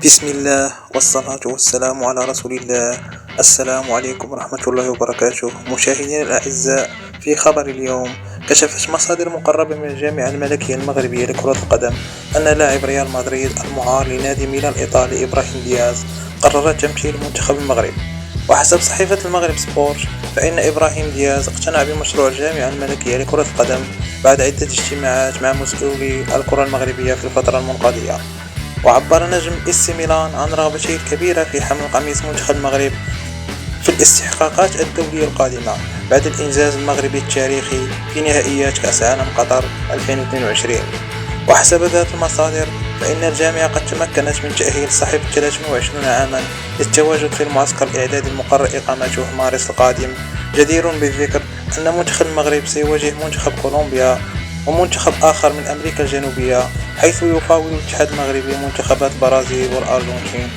بسم الله والصلاة والسلام على رسول الله. السلام عليكم ورحمة الله وبركاته مشاهدينا الأعزاء. في خبر اليوم، كشفت مصادر مقربة من الجامعة الملكية المغربية لكرة القدم أن لاعب ريال مدريد المعار لنادي ميلان الإيطالي إبراهيم دياز قرر تمثيل منتخب المغرب. وحسب صحيفة المغرب سبورت، فإن إبراهيم دياز اقتنع بمشروع الجامعة الملكية لكرة القدم بعد عدة اجتماعات مع مسؤولي الكرة المغربية في الفترة المنقضية. وعبر نجم إس ميلان عن رغبته الكبيرة في حمل قميص منتخب المغرب في الاستحقاقات الدولية القادمة بعد الإنجاز المغربي التاريخي في نهائيات كأس العالم قطر 2022. وحسب ذات المصادر، فإن الجامعة قد تمكنت من تأهيل صاحب 23 عاما للتواجد في المعسكر الإعدادي المقرر إقامته مارس القادم. جدير بالذكر أن منتخب المغرب سيواجه منتخب كولومبيا ومنتخب آخر من أمريكا الجنوبية، حيث يفاوض الاتحاد المغربي منتخبات البرازيل والأرجنتين